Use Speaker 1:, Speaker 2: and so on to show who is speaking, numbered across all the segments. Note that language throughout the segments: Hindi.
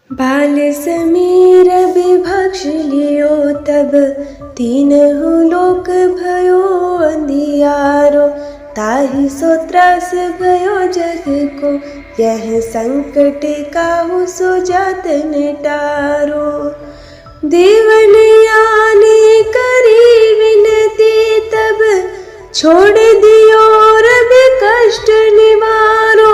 Speaker 1: बाल समीर विभक्ष लियो तब तीनहु लोक भयो अंधियारो। ताहि सो त्रास भयो जग को यह संकट काहू सो जात निटारो। देवनियाने करी विनती तब छोड़ दियो रब कष्ट निवारो।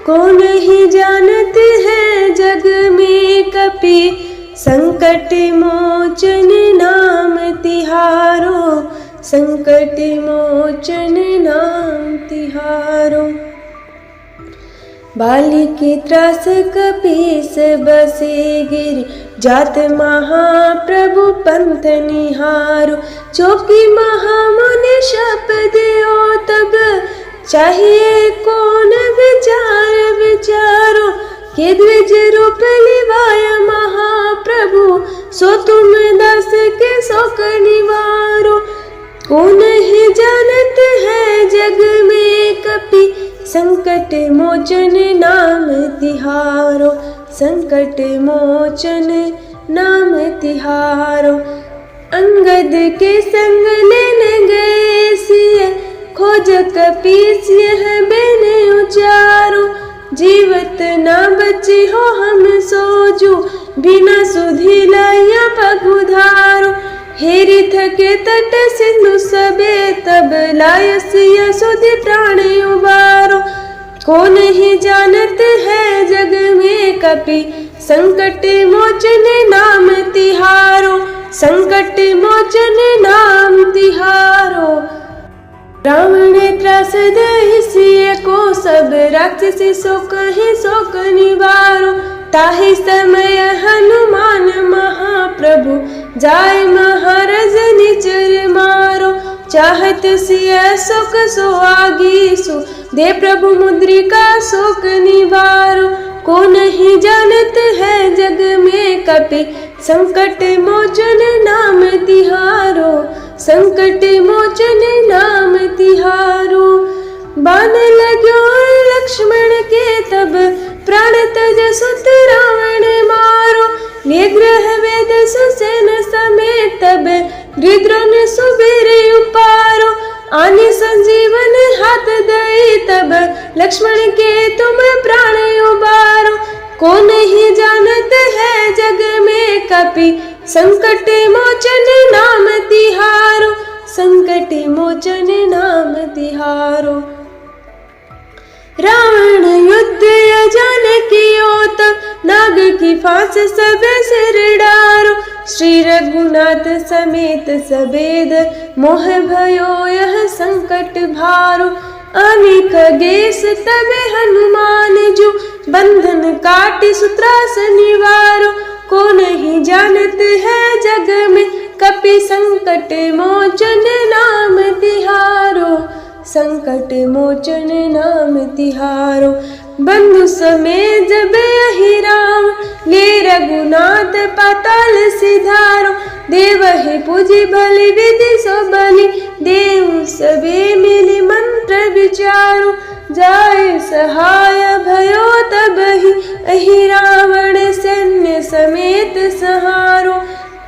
Speaker 1: कौन ही जानत है जग में कपि संकट मोचन नाम तिहारो। संकट मोचन नाम तिहारो। बालिकी त्रास कपीस बसे गिर जात महाप्रभु पंथ निहारो। चौकी महामुनि शप दियो तब चाहिए कौन विचार विचारो। के द्विज रूप लिवाय महाप्रभु सो तुम दास के शोक निवारो। कौन ही जानत है जग में कपि संकट मोचन नाम तिहारो। संकट मोचन नाम तिहारो। अंगद के संग लेने गए सिय खोज कपीस यह बेने उचारो। जीवत ना बची हो हम सोजू बिना सुधी लाया पगुधारो। हेरी थके तट सिंधु सबे तब लायसिया सुधि प्राण उबारो। कौन ही जानत है जग में कपि संकट मोचन नाम तिहारो। संकट मोचन नाम तिहारो। रावण त्रास दहि सिय को सब राक्षसी सो कहीं शोक निवारो। ताहि समय हनुमान महाप्रभु जाय महाराज निचर मारो। चाहत सिय शोक सो आगीसु दे प्रभु मुद्रिका शोक निवारो। कौन ही जानत है जग में कपि संकट मोचन नाम तिहारो। संकट मोचन नाम तिहारो। बाण लाग्यो लक्ष्मण के तब प्राण तज सुत रावण मारो। निग्रह वेद सुसेन समेत तब गृद्रोण सुबेर उपारो। आनि संजीवन हाथ दई तब लक्ष्मण के तुम प्राण उबारो। कौन ही जानत है जग में कपि संकट मोचन नाम तिहारो। संकट मोचन नाम तिहारो। रावण युद्ध अजान कियो तब नाग की फांस सब सिर डारो। श्री रघुनाथ समेत सबेद मोह भयो यह संकट भारो। आनि खगेश तबे हनुमान जो बंधन काटि सुत्रास निवारो। कौन ही जानत है जग में कपि संकट मोचन नाम तिहारो। संकट मोचन नाम तिहारो। बंधु समेत जब यही राम ले रघुनाथ पाताल सिधारो। देवहि पूजी बलि विधि सो बलि देव सबे मिली मंत्र विचारो। जाय सहाय भयो तबहि अहि रावण सैन्य समेत सहारो।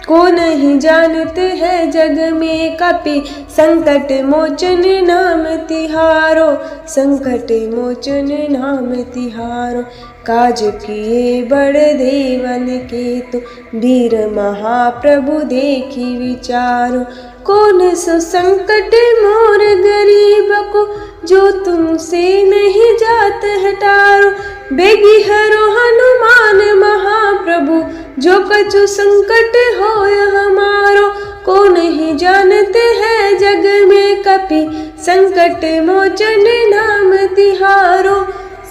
Speaker 1: कौन ही जानत है जग में कपि संकट मोचन नाम तिहारो। संकट मोचन नाम तिहारो। काज किए बड़ देवन के तो वीर महाप्रभु देखी विचारो। कौन सो संकट मोर गरीब को जो तुमसे नहीं जात हटारो। बेगी हरो हनुमान महाप्रभु जो कछु संकट होय हमारो। कौन ही जानते है जग में कपि संकट मोचन नाम तिहारो।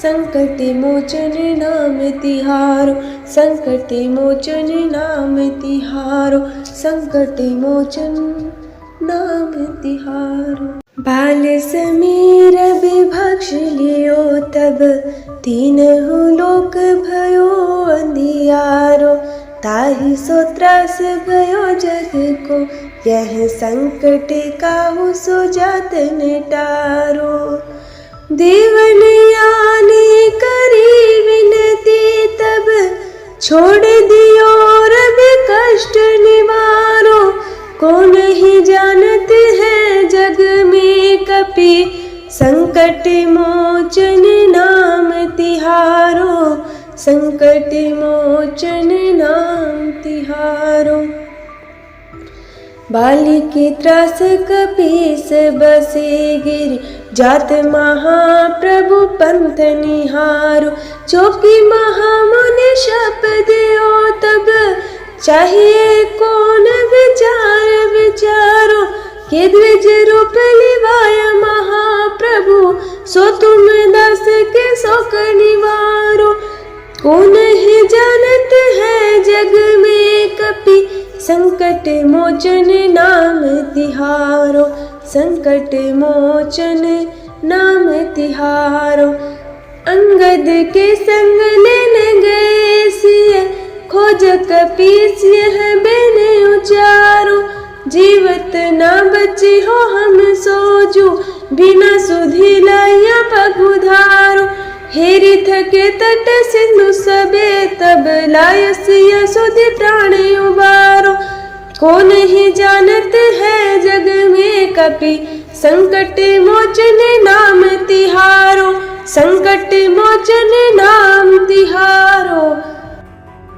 Speaker 1: संकट मोचन नाम तिहारो। संकट मोचन नाम तिहारो। संकट मोचन नाम तिहारो। बाल समीर विभक्ष लियो तब तीनहु लोक भयो अंधियारो। ताहि सो त्रास भयो जग को यह संकट काहू सो जात निटारो। देवनियाने करी विनती तब छोड़ दियो रब कष्ट निवारो। कौन ही जानत है जग में कपि, संकट मोचन नाम तिहारो, संकट मोचन नाम तिहारो। बाली की त्रास कपीस बसे गिर, जात महाप्रभु पंथ निहारो। चौकी महामुनि शप दियो तब, चाहिए कौन विचार विचारो। के द्विज रूप लिवाया महाप्रभु, सो तुम दास के शोक निवारो। कौन ही जानत है जग में कपि, संकट मोचन नाम तिहारो, संकट मोचन नाम तिहारो। अंगद के संग लेने गए सिय, खोज कपीस यह बेने उचारो। जीवत ना बची हो हम सोजू, बिना सुधी लाया पगुधारो। हेरी थके तट सिंधु सबे, तब लाय सिय सुधि प्राण उबारो। कौन ही जानत है जग में कपि, संकट मोचन नाम तिहारो, संकट मोचन नाम तिहारो।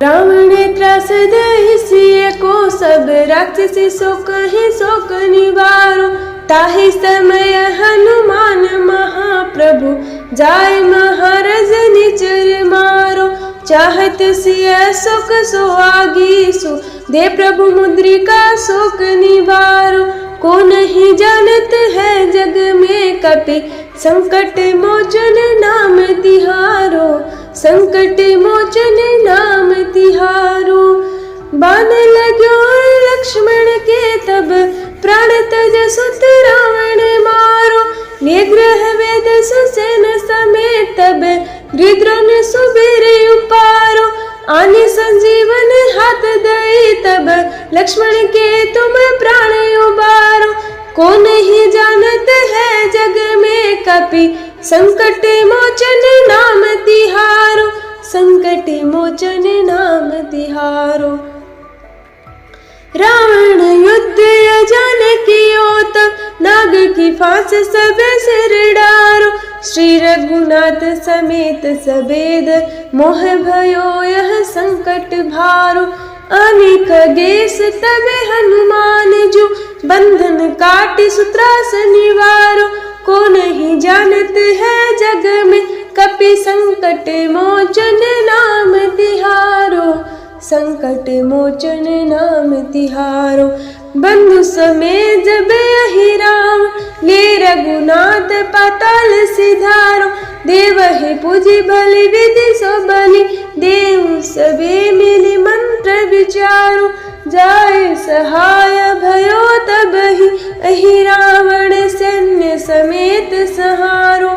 Speaker 1: रावण त्रास दहि सिय को, सब राक्षसी सो कहीं शोक निवारो। ताहि समय हनुमान महाप्रभु, जाय महाराज निचर मारो। चाहत सिय शोक सो आगीसु, दे प्रभु मुद्रिका शोक निवारो। कौन ही जानत है जग में कपि, संकट मोचन नाम तिहारो, संकट मोचन नाम तिहारो। बाण लाग्यो लक्ष्मण के तब, प्राण तज सुत रावण मारो। निग्रह वेद सुसेन समेत तब, गृध्रन सुबीर उपारो। आनि संजीवन हाथ दई तब, लक्ष्मण के तुम प्राण उबारो। कौन ही जानत है जग में कपि, संकट मोचन नाम तिहारो, संकट मोचन नाम तिहारो। रावण युद्ध अजान कियो तब, नाग की फांस सब सिर डारो। श्री रघुनाथ समेत सबेद, मोह भयो यह संकट भारो। आनि खगेश तबे हनुमान जो, बंधन काटि सुत्रास निवारो। को नहीं जानत है जग में कपि, संकट मोचन नाम तिहारो, संकट मोचन नाम तिहारो। बंधु समेत जब यही राम, ले रघुनाथ पाताल सिधारो। देवहि पूजी बलि विधि सो बलि, देव सबे मिली मंत्र विचारो। जाय सहाय भयो तबहि, अहि रावण सैन्य समेत सहारो।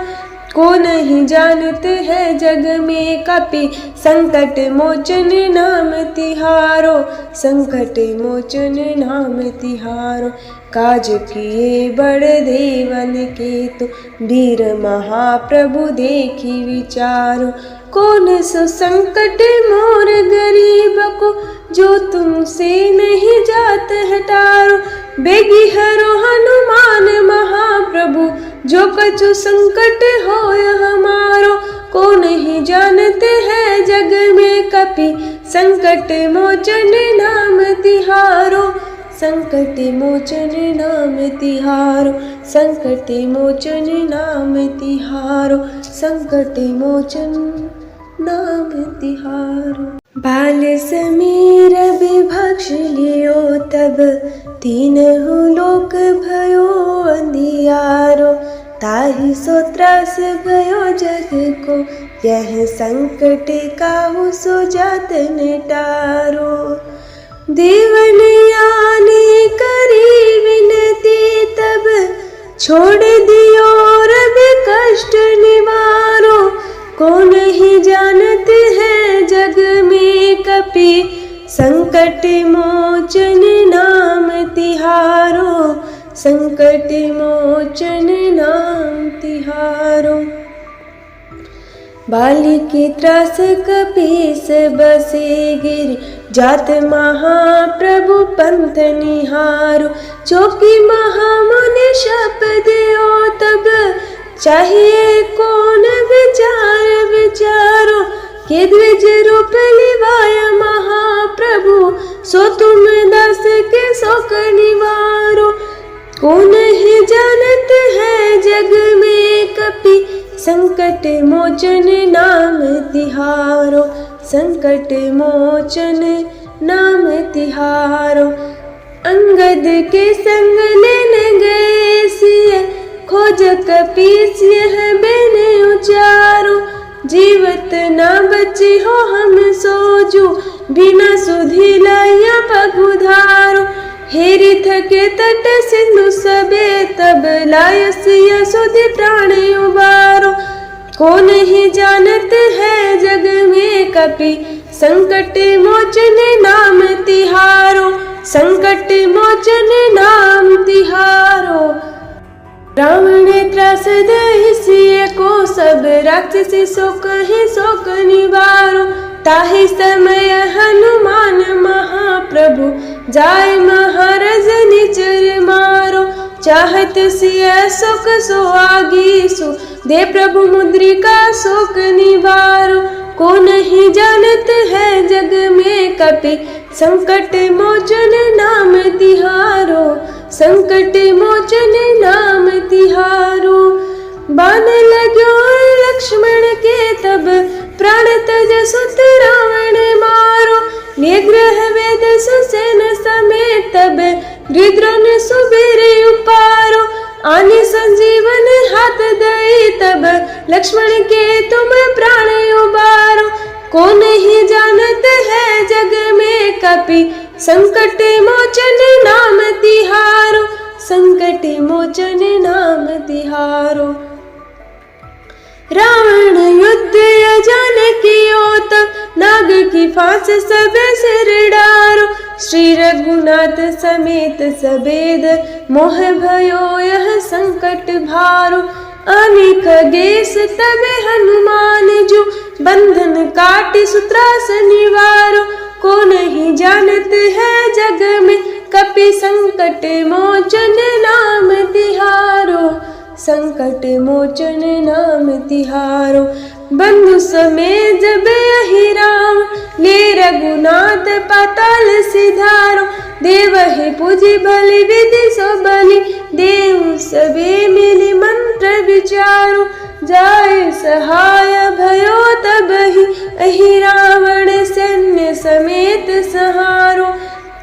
Speaker 1: को नहीं जानत है जग में कपि, संकट मोचन नाम तिहारो, संकट मोचन नाम तिहारो। काज किए बड़ देवन के तो, वीर महाप्रभु देखी विचारो। कौन सो संकट मोर गरीब को, जो तुमसे नहीं जात हटारो। बेगी हरो हनुमान महाप्रभु, जो कछु संकट होय हमारो। को नहीं जानते हैं जग में कपि, संकट मोचन नाम तिहारो, संकट मोचन नाम तिहारो, संकट मोचन नाम तिहारो, संकट मोचन नाम तिहारो। बाल समीर विभक्ष लियो तब, तीनहु लोक भयो अंधियारो। ताहि सो त्रास भयो जग को, यह संकट काहू सो जात निटारो। देवन यानी करी विनती तब, छोड़ दियो रब कष्ट निवारो। कौन ही जानत है जग में कपि, संकट मोचन नाम तिहारो, संकट मोचन नाम तिहारो। बालिकी त्रास कपीस बसे गिरि जात महाप्रभु पंथ निहारो। चौकी महामुनि शप दियो तब चाहिए कौन विचार विचारो। के द्विज रूप लिवाया महाप्रभु सो तुम दास के शोक निवारो। कौन ही जानत है जग में कपि संकट मोचन नाम तिहारो। संकट मोचन नाम तिहारो। अंगद के संग लेने गए सिय खोज कपीस यह बेन उचारो। जीवत ना बची हो हम सोजू बिना सुधी लाया पगुधारो। हेरी थके तट सिंधु सबे तब लाय सिया सुधि प्राण उबारो। कौन ही जानत है जग में कपि संकट मोचन नाम तिहारो। संकट मोचन नाम तिहारो। रावण त्रास दहि सिय को सब राक्षसी शोक ही शोक निवारो। ताहि समय हनुमान महाप्रभु जाय महाराज निचर मारो। चाहत सिय शोक सो आगीसु दे प्रभु मुद्रिका शोक निवारो। को नहीं जानत है जग में कपि संकट मोचन नाम तिहारो। संकट मोचन नाम तिहारो। बाण लगो लक्ष्मण के तब प्राण तज सुत रावण मारो। निग्रह वेद सुसेन समेत तब गृद्रोण सुबीर उपारो। आने संजीवन हाथ दई तब लक्ष्मण के तुम प्राण उबारो। को नहीं जानत है जग में कपि संकट मोचन नाम तिहारो। संकट मोचन नाम तिहारो। रावण युद्ध अजान कियो तब नाग की फांस सब सिर डारो। श्री रघुनाथ समेत सबेद मोह भयो यह संकट भारो। आने खगेश तब हनुमान जो बंधन काटि सुत्रास निवारो। को नहीं जानत है जग में कपि संकट मोचन नाम तिहारो। संकट मोचन नाम तिहारो। बंधु समेत जब यही राम ले रघुनाथ पाताल सिधारो। देवहि पूजी बलि विधि सो बलि देव सबे मिली मंत्र विचारो। जाय सहाय भयो तबहि अहि रावण सैन्य समेत सहारो।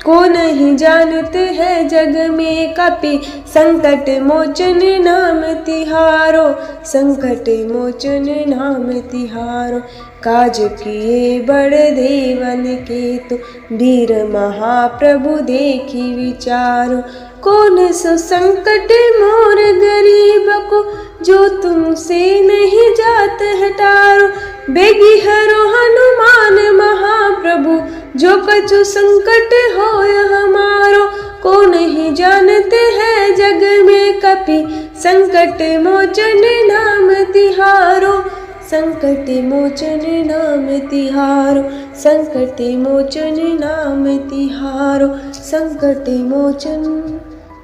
Speaker 1: को नहीं जानत है जग में कपि संकट मोचन नाम तिहारो। संकट मोचन नाम तिहारो। काज किए बड़ देवन के तो वीर महाप्रभु देखी विचारो। कौन सो संकट मोर गरीब को जो तुमसे नहीं जात हटारो। बेगी हरो हनुमान महाप्रभु जो कछु संकट हो हमारो। को नहीं जानते है जग में कपि संकट मोचन नाम तिहारो। संकट मोचन नाम तिहारो। संकट मोचन नाम तिहारो। संकट मोचन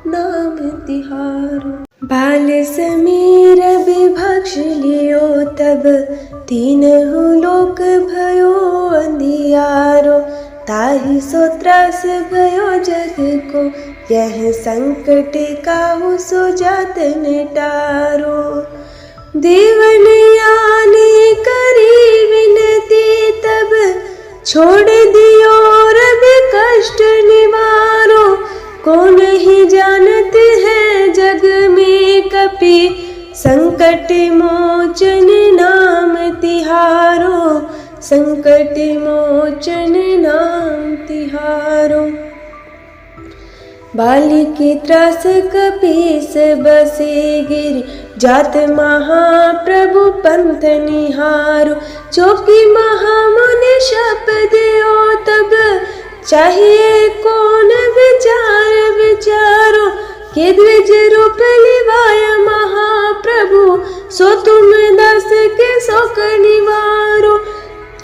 Speaker 1: नाम तिहारो। बाल समीर विभक्ष लियो तब तीनहु लोक भयो अंधियारो। ताहि सो त्रास भयो जग को यह संकट काहू सो जात निटारो। देवनियानी करी विनती तब छोड़ दियो रब कष्ट निवारो। को नहीं जानत है जग में कपि संकट मोचन नाम तिहारो। संकट मोचन नाम तिहारो। बालिकी त्रास कपीस बसे गिरि जात महाप्रभु पंथ निहारो। चौकी महामुनि शप दियो तब चाहिए कौन विचार विचारो। के द्विज रूप लिवाया महाप्रभु सो तुम दास के शोक निवारो।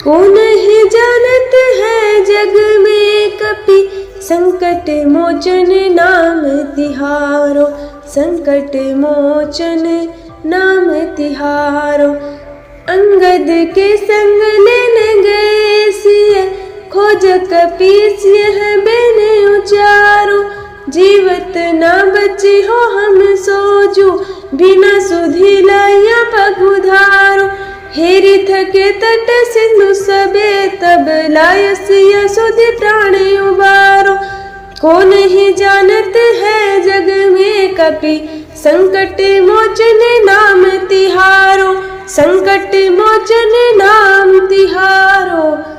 Speaker 1: को नहीं जानत है जग में कपि, संकट मोचन नाम तिहारो, संकट मोचन नाम तिहारो। अंगद के संग लेने गए सिय, खोज कपीस यह बेने उचारो। जीवत ना बची हो हम सोजू, बिना सुधी लाया पगुधारो। हेरी थके तट सिंधु सबे, तब लायसिया सुधि प्राण उबारो। को नहीं जानत है जग में कपि, संकट मोचन नाम तिहारो, संकट मोचन नाम तिहारो।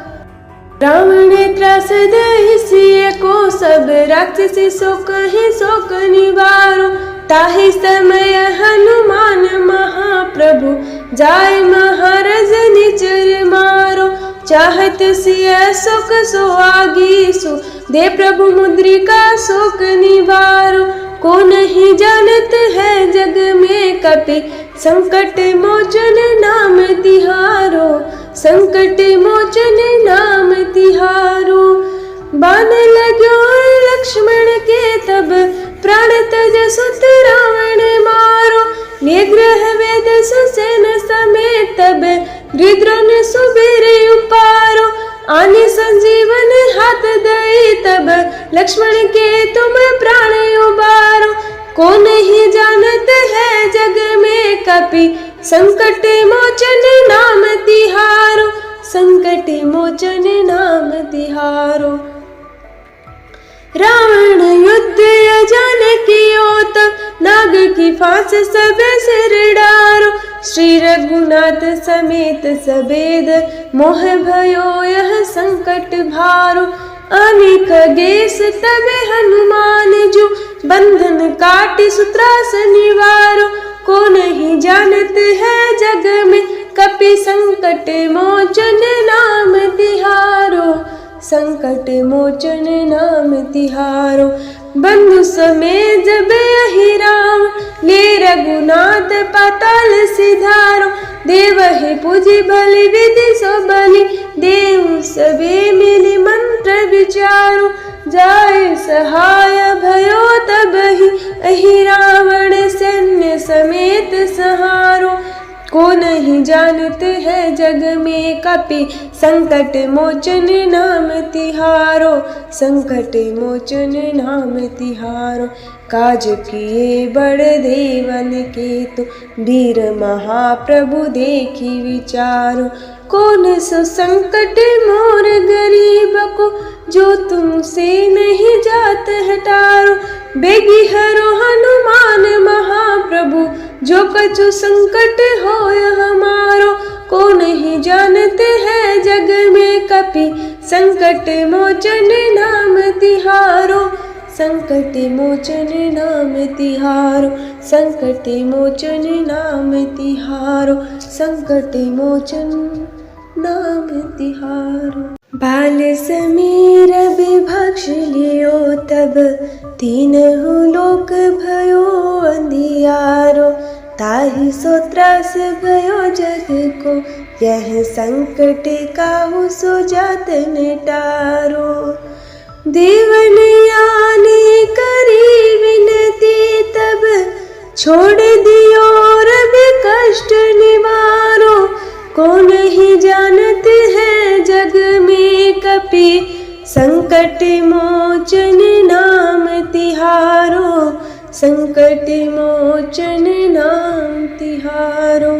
Speaker 1: रावण त्रास दहि सिय को, सब राक्षसी सो कहीं शोक निवारो। ताहि समय हनुमान महाप्रभु, जाय महाराज निचर मारो। चाहत सिय शोक सो आगीसु, दे प्रभु मुद्रिका शोक निवारो। को नहीं जानत है जग में कपि, संकट मोचन नाम तिहारो, संकट मोचन नाम तिहारो। बाण लाग्यो लक्ष्मण के तब, प्राण तज सुत रावण मारो। निग्रह वेद सुसेन समेत तब, हृद्रोन सुबेर उपारो। आने संजीवन हाथ दई तब, लक्ष्मण के तुम प्राण उबारो। को नहीं जानत है जग में कपि, संकट मोचन नाम तिहारो, संकट मोचन नाम तिहारो। रावण युद्ध अजान कियो तब, नाग की फांस सब सिर डारो। श्री रघुनाथ समेत सबेद, मोह भयो यह संकट भारो। आने खगेश तब हनुमान जो, बंधन काटि सुत्रास निवारो। को नहीं जानत है जग में कपि, संकट मोचन नाम तिहारो, संकट मोचन नाम तिहारो। बंधु समेत जब यही राम, ले रघुनाथ पाताल सिधारो। देवहि पूजी बलि विधि सो बलि, देव सबे मिली मंत्र विचारो। जाय सहाय भयो तबहि, अहि रावण सैन्य समेत सहारो। को नहीं जानत है जग में कपि, संकट मोचन नाम तिहारो, संकट मोचन नाम तिहारो। काज किए बड़ देवन के तो, वीर महाप्रभु देखी विचारो। कौन सो संकट मोर गरीब को, जो तुमसे नहीं जात हटारो। बेगी हरो हनुमान महाप्रभु, जो कछु संकट होय हमारो। को नहीं जानते है जग में कपि, संकट मोचन नाम तिहारो, संकट मोचन नाम तिहारो, संकट मोचन नाम तिहारो, संकट मोचन नाम तिहारो। बाल समीर विभक्ष लियो तब, तीनहु लोक भयो अंधियारो। ताहि सो त्रास भयो जग को, यह संकट काहू सो जात निटारो। देवन यानी करी विनती तब, छोड़ दियो रवि कष्ट निवारो। को नहीं जानत है जग में कपि, संकट मोचन नाम तिहारो, संकट मोचन नाम तिहारो।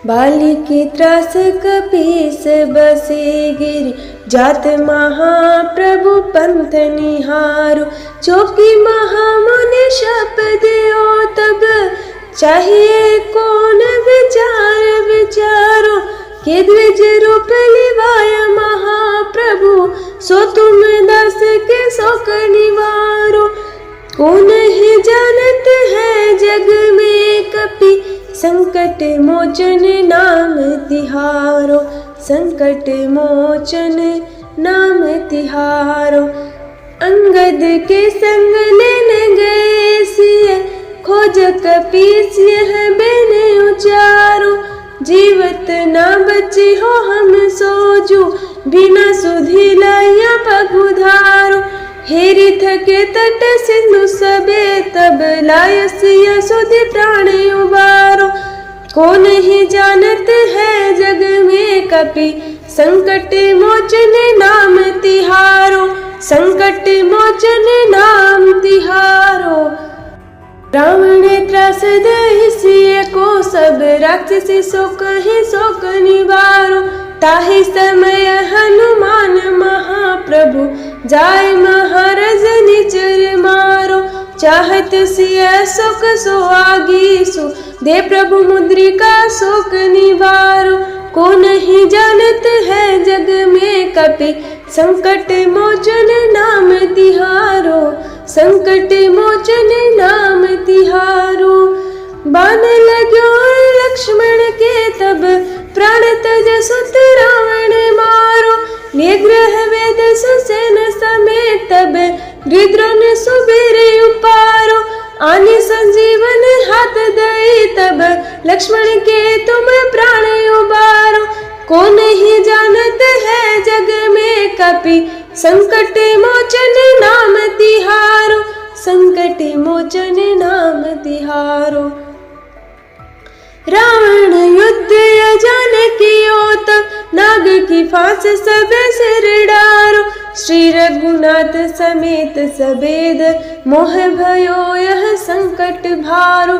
Speaker 1: बाली की त्रास कपीस बसे गिर, जात महाप्रभु पंथ निहारो। चौकी महामुनि शप दियो तब, चाहिए कौन विचार विचारो। के द्विज रूप लिवाया महाप्रभु, सो तुम दास के शोक निवारो। को नहीं जानत है जग में कपि, संकट मोचन नाम तिहारो, संकट मोचन नाम तिहारो। अंगद के संग लेने गए सिय, खोज कपीस यह बेने उचारो। जीवत न बची हो हम सोजू, बिना सुधी लाया पगुधारो। हेरी थके तट सिंधु सबे, तब लायसिया सुधि प्राण उबारो। कौन ही जानत है जग में कपि, संकट मोचन नाम तिहारो, संकट मोचन नाम तिहारो। रावण त्रास दहिसिए को, सब राक्षसी सो कहीं शोक निवारो। ताहि समय हनुमान महाप्रभु, जाय महाराज निचर मारो। चाहत सिय शोक सो आगीसु, दे प्रभु मुद्रिका शोक निवारो। को नहीं जानत है जग में कपि, संकट मोचन नाम तिहारो, संकट मोचन नाम तिहारो। बाण लाग्यो लक्ष्मण के तब, प्राण तज सुत रावण मारो। निग्रह वेद सुसेन समेत, तब गृद्रोण सुबीर उपारो। आनि संजीवन हाथ दई, तब लक्ष्मण के तुम प्राण उबारो। को नहीं जानत है जग में कपि, संकट मोचन नाम तिहारो, संकट मोचन नाम तिहारो। रावण युद्ध अजान कियो, तब नाग की फांस सबे सिर डारो। श्री रघुनाथ समेत सबेद, मोह भयो यह संकट भारो।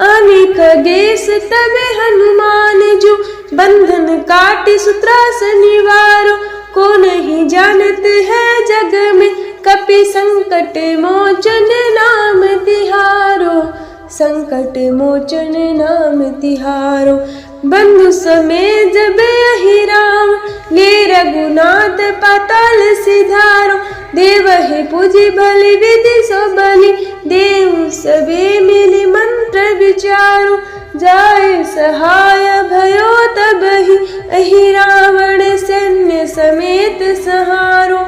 Speaker 1: आनि खगेश तबे हनुमान जो, बंधन काटि सुत्रास निवारो। को नहीं जानत है जग में कपि, संकट मोचन नाम तिहारो, संकट मोचन नाम तिहारो। बंधु समेत जब यही राम, ले रघुनाथ पाताल सिधारो। देवहि पूजी बलि विधि सो बलि, देव सबे मिली मंत्र विचारो। जाय सहाय भयो तबहि, अहि रावण सैन्य समेत सहारो।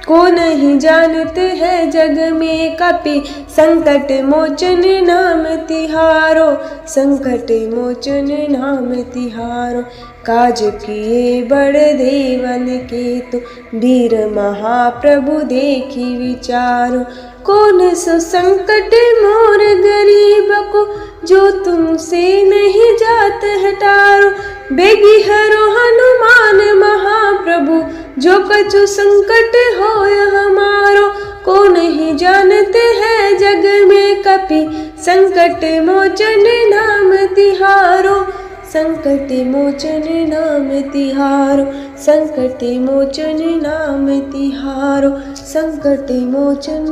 Speaker 1: को नहीं जानत है जग में कपि, संकट मोचन नाम तिहारो, संकट मोचन नाम तिहारो। काज किए बड़ देवन के तो, वीर महाप्रभु देखी विचारो। कौन सो संकट मोर गरीब को, जो तुमसे नहीं जात हटारो। बेगी हरो हनुमान महाप्रभु, जो कछु संकट होय हमारो। को नहीं जानते हैं जग में कपि, संकट मोचन नाम तिहारो, संकट मोचन नाम तिहारो, संकट मोचन नाम तिहारो, संकट मोचन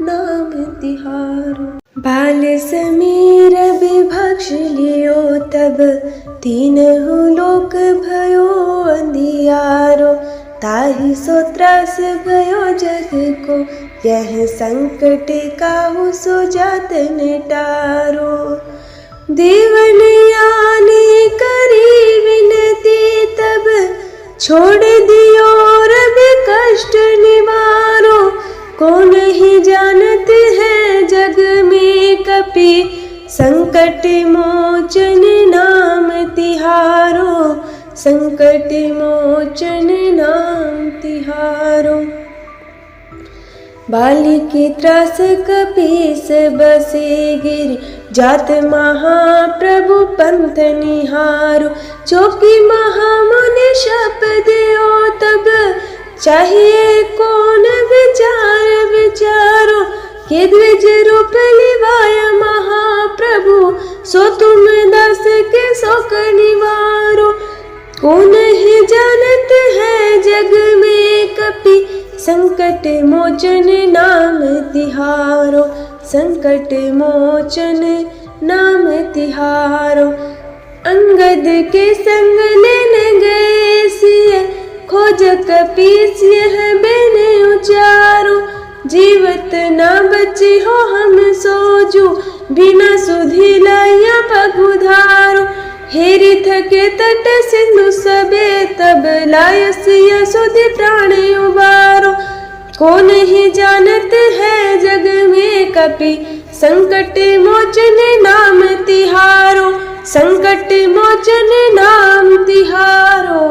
Speaker 1: नाम तिहारो। बाल समीर विभक्ष लियो, तब तीनहु लोक भयो अंधियारो। ताहि सो त्रास भयो जग को, यह संकट काहू सो जात निटारो। देवन यानी करी विनती, तब छोड़ दियो रब कष्ट निवारो। को नहीं जानत है जग में कपि, संकट मोचन नाम तिहारो, संकट मोचन नाम तिहारो। बाली के त्रास कपीस बसे गिर, जात महाप्रभु पंथ निहारो। चौकी महामुनि शप दियो, तब चाहिए कौन विचार विचारो। के द्विज रूप लिवाया महाप्रभु, सो तुम दास के शोक निवारो। को नहीं जानत है जग में कपि, संकट मोचन नाम तिहारो, संकट मोचन नाम तिहारो। अंगद के संग लेने गए सिय, खोज कपीस यह बिन उचारो। जीवत न बची हो हम सोजू, बिना सुधी लाया पगुधारो। हेरी थके तट सिंधु सबे, तब लायसिया सुधि प्राण उबारो। को नहीं जानत है जग में कपि, संकट मोचन नाम तिहारो, संकट मोचन नाम तिहारो।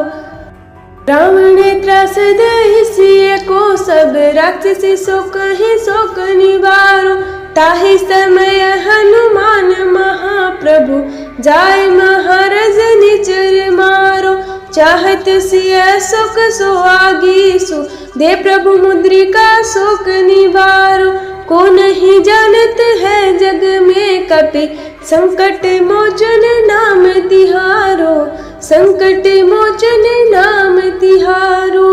Speaker 1: रावण त्रास दहि सिय को सब राक्षसी सो कहीं शोक निवारो। ताहि समय हनुमान महाप्रभु जाय महाराज निचर मारो। चाहत सिय शोक सो आगीसु दे प्रभु मुद्रिका शोक निवारो। को नहीं जानत है जग में कपि संकट मोचन नाम तिहारो। संकट मोचन नाम तिहारो।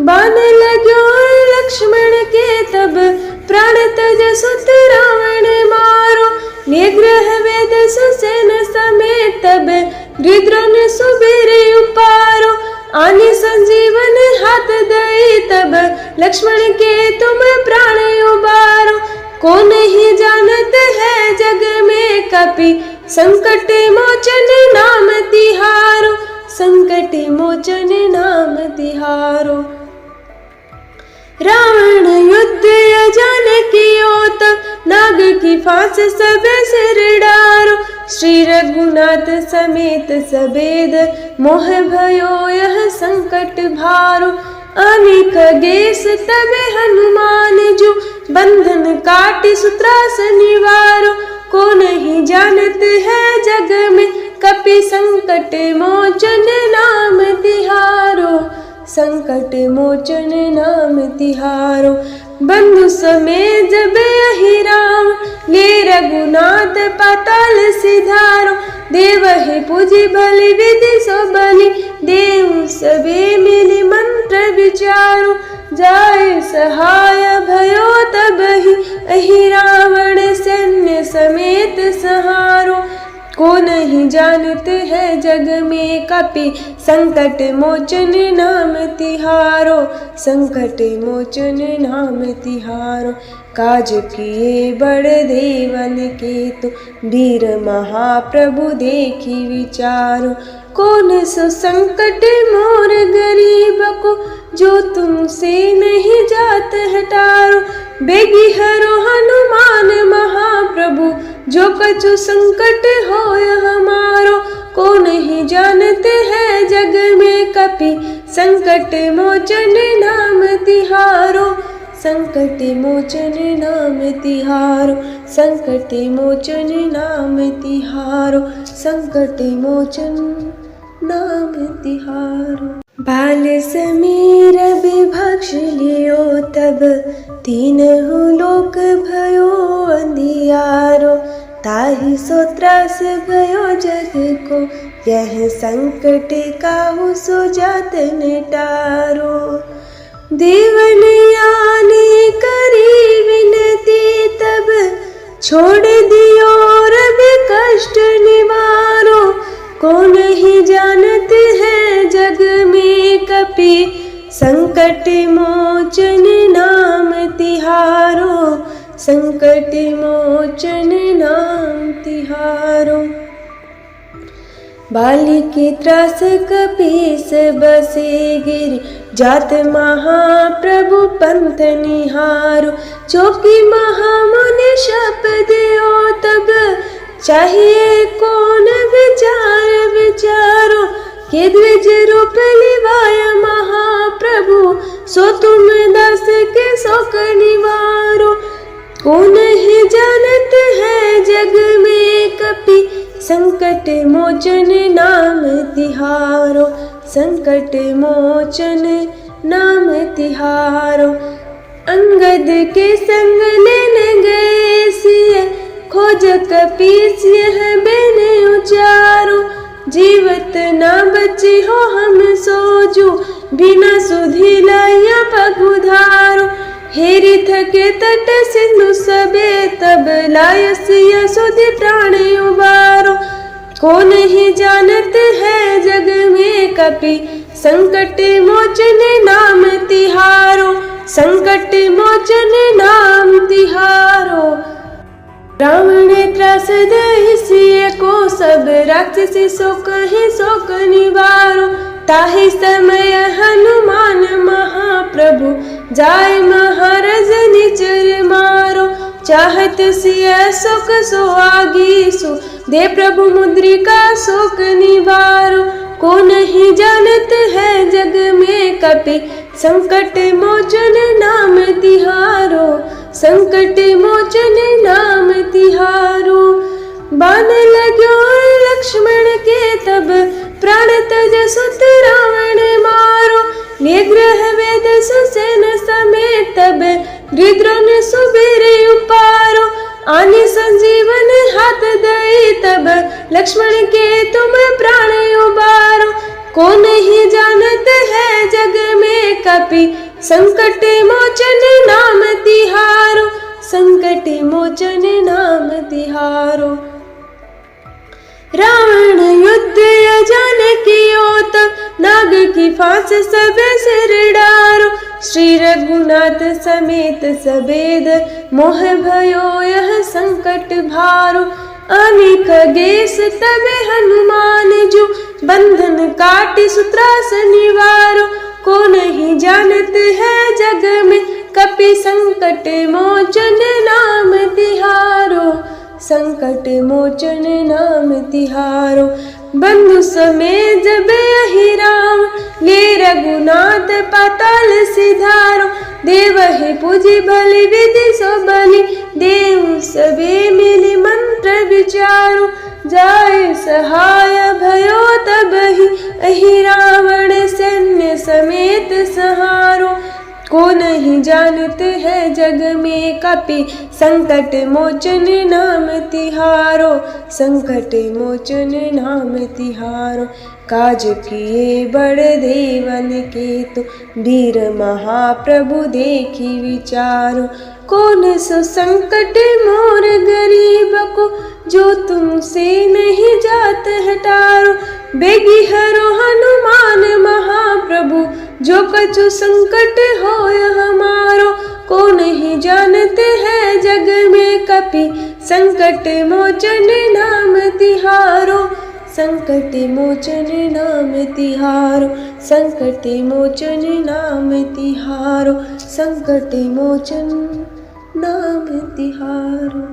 Speaker 1: बाण लगो लक्ष्मण के तब प्राण तज सुत रावण मारो। निग्रह वेद सुसेन समेत तब गृद्रोण सुबीर उपारो। आने संजीवन हाथ दई तब लक्ष्मण के तुम प्राण उबारो। को नहीं जानत है जग में कपि संकट मोचन नाम तिहारो। संकट मोचन नाम तिहारो। रावण युद्ध अजान कियो तब नाग की फांस सब सिर डारो। श्री रघुनाथ समेत सबेद मोह भयो यह संकट भारो। अनेक गेस तबे हनुमान जो बंधन काटि सुत्रास निवारो। को नहीं जानत है जग में कपि संकट मोचन नाम तिहारो। संकट मोचन नाम तिहारो। बंधु समेत जब यही राम ले रघुनाथ पाताल सिधारो। देवहि पूजी बलि विधि सो बलि देव सबे मिली मंत्र विचारो। जाय सहाय भयो तबहि अहि रावण सैन्य समेत सहारो। को नहीं जानत है जग में कपि संकट मोचन नाम तिहारो। संकट मोचन नाम तिहारो। काज किए बड़ देवन के तो वीर महाप्रभु देखी विचारो। कौन सो संकट मोर गरीब को जो तुमसे नहीं जात हटारो। बेगी हरो हनुमान महाप्रभु जो कछु संकट होय हमारो। को नहीं जानते है जग में कपि संकट मोचन नाम तिहारो। संकट मोचन नाम तिहारो। संकट मोचन नाम तिहारो। संकट मोचन नाम तिहारो। बाल समीर विभक्ष लियो तब तीनहु लोक भयो अंधियारो। ताहि सो त्रास भयो जग को यह संकट काहू सो जात निटारो। देवन यानी करी विनती तब छोड़ दियो रब कष्ट निवारो। को नहीं जानत है जग में कपि संकट मोचन नाम तिहारो। संकट मोचन नाम तिहारो। बाली की त्रास कपीस बसे गिर जात महाप्रभु पंथ निहारो। चौकी महामुनि शप दियो तब चाहिए कौन विचार विचारो। के द्विज रूप लिवाय महाप्रभु सो तुम दास के शोक निवारो। को नहीं जानत है जग में कपि संकट मोचन नाम तिहारो। संकट मोचन नाम तिहारो। अंगद के संग लेने गए सिय खोज कपीस यह बेने उचारो। जीवत ना बची हो हम सोजू बिना सुधी लाया पगुधारो। हेरी थके तट सिंधु सबे तब लायसिया सुधि प्राण उबारो। को नहीं जानत है जग में कपि संकट मोचन नाम तिहारो। संकट मोचन नाम तिहारो। रावण त्रास दहि सिय को सब राक्षसी सो कहीं शोक निवारो। ताहि समय हनुमान महाप्रभु जाय महाराज निचर मारो। चाहत सिय सुख सुहागीसु, दे प्रभु मुद्रिका शोक निवारो। को नहीं जानत है जग में कपि, संकट मोचन नाम तिहारो, संकट मोचन नाम तिहारो। बाण लाग्यो लक्ष्मण के तब, प्राण तज सुत रावण मारो। निग्रह वेद सुसेन समेत तब, द्रिद्रोण सुबीर उपारो। आने संजीवन हाथ दई तब, लक्ष्मण के तुम प्राण उबारो। को नहीं जानत है जग में कपि, संकट मोचन नाम तिहारो, संकट मोचन नाम तिहारो। रावण युद्ध अजान कियो तब, नाग की फांस सब सिर डारो। श्री रघुनाथ समेत सबेद, मोह भयो यह संकट भारो। आने खगेश तब हनुमान जो, बंधन काटि सुत्रास निवारो। को नहीं जानत है जग में कपि, संकट मोचन नाम तिहारो, संकट मोचन नाम तिहारो। बंधु समेत जब यही राम, ले रघुनाथ पाताल सिधारो। देवहि पूजी बलि विधि सो बलि, देव सबे मिली मंत्र विचारो। जाय सहाय भयो तबहि, अहि रावण सैन्य समेत सहारो। को नहीं जानत है जग में कपि, संकट मोचन नाम तिहारो, संकट मोचन नाम तिहारो। काज किए बड़ देवन के तो, वीर महाप्रभु देखी विचारो। कौन सो संकट मोर गरीब को, जो तुमसे नहीं जात हटारो। बेगी हरो हनुमान महाप्रभु, जो कछु संकट होय हमारो। को नहीं जानते है जग में कपि, संकट मोचन नाम तिहारो, संकट मोचन नाम तिहारो, संकट मोचन नाम तिहारो, संकट मोचन नाम तिहारो।